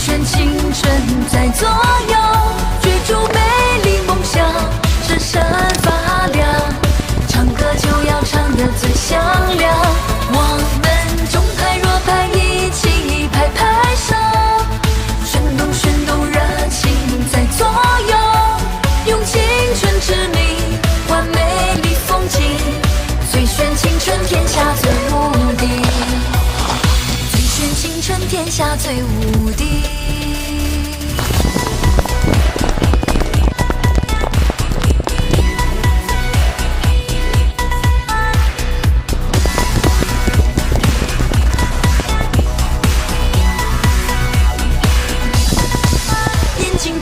炫青春在左右，追逐美丽梦想，闪闪发亮。唱歌就要唱得最响亮，我们中拍弱拍一起拍拍手，旋动旋动热情在左右，用青春之名换美丽风景，最炫青春天下最无敌，最炫青春天下最无敌。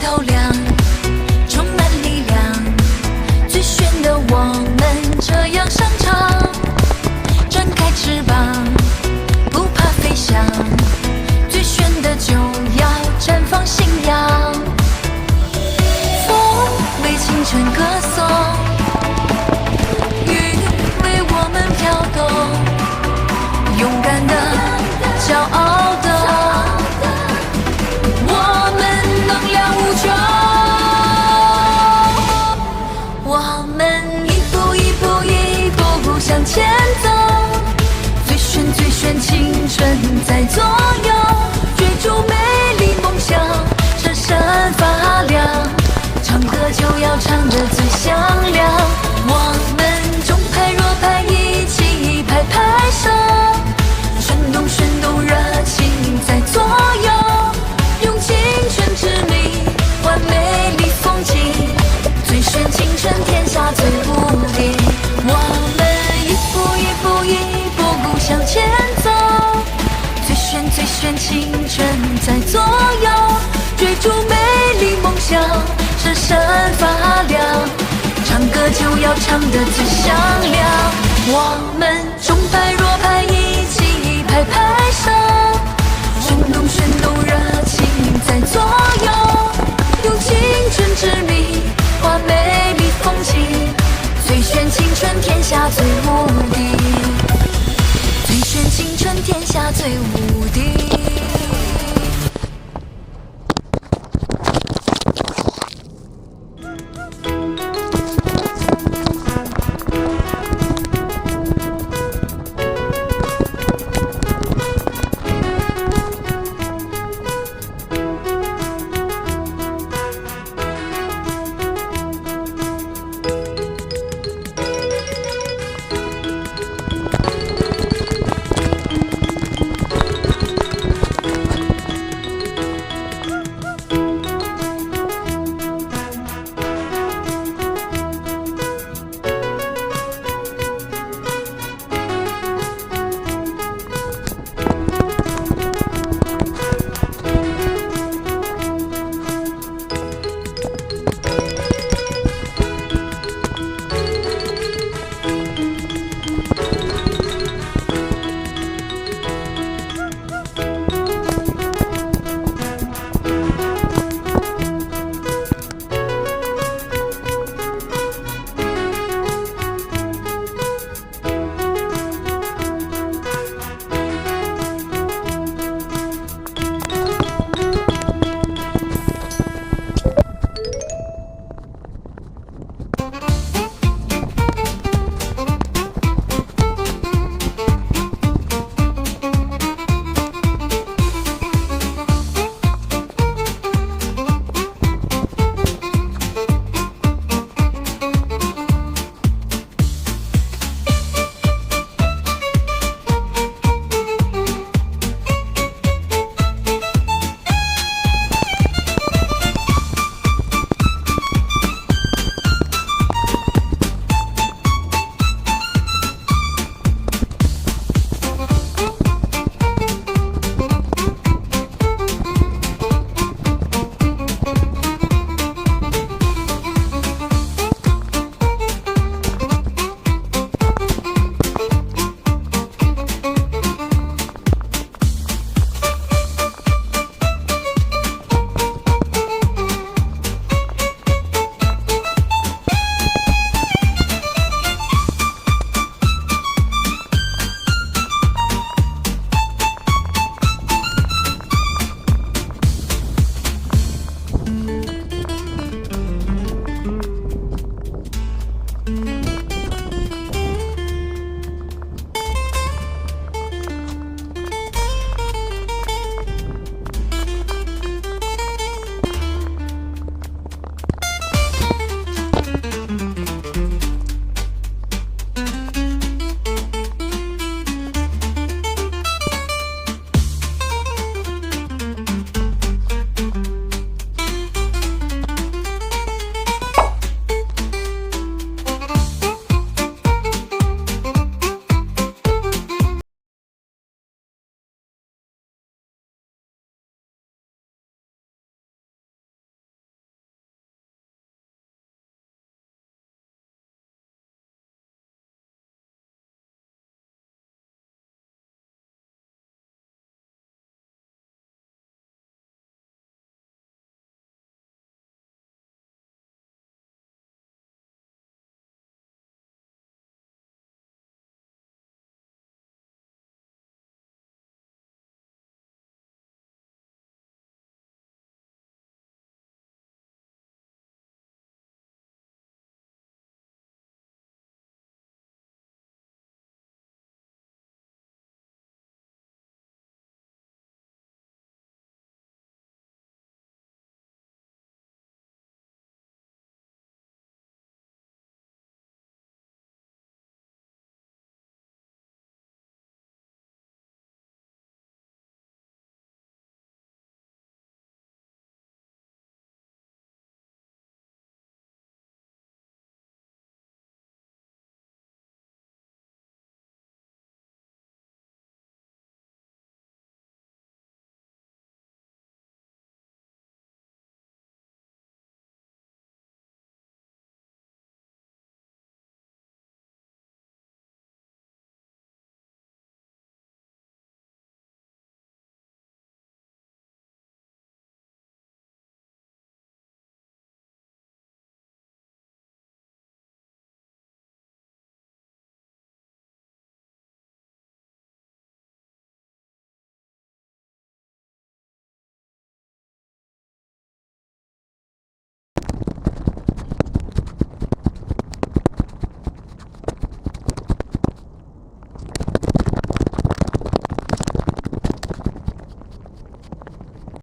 透亮，充满力量，最炫的我们这样上场，展开翅膀，不怕飞翔，最炫的就要绽放信仰。风为青春歌颂，雨为我们飘动，勇敢的，骄傲的。我们一步一步一步向前走，最炫最炫青春在左右，追逐美丽梦想，闪闪发亮。唱歌就要唱得最响亮，我们中拍弱拍一起拍拍手，旋动旋动热情在左右，用青春之名换美丽风景，最炫青春天下最无敌。我们一步一步一步向前走，最炫最炫青春在左右，追逐美丽梦想，闪闪发亮。唱歌就要唱得最响亮，我们中拍弱拍一起拍拍手，旋动旋动热情在左右，用青春之名换美丽风景，最炫青春天下最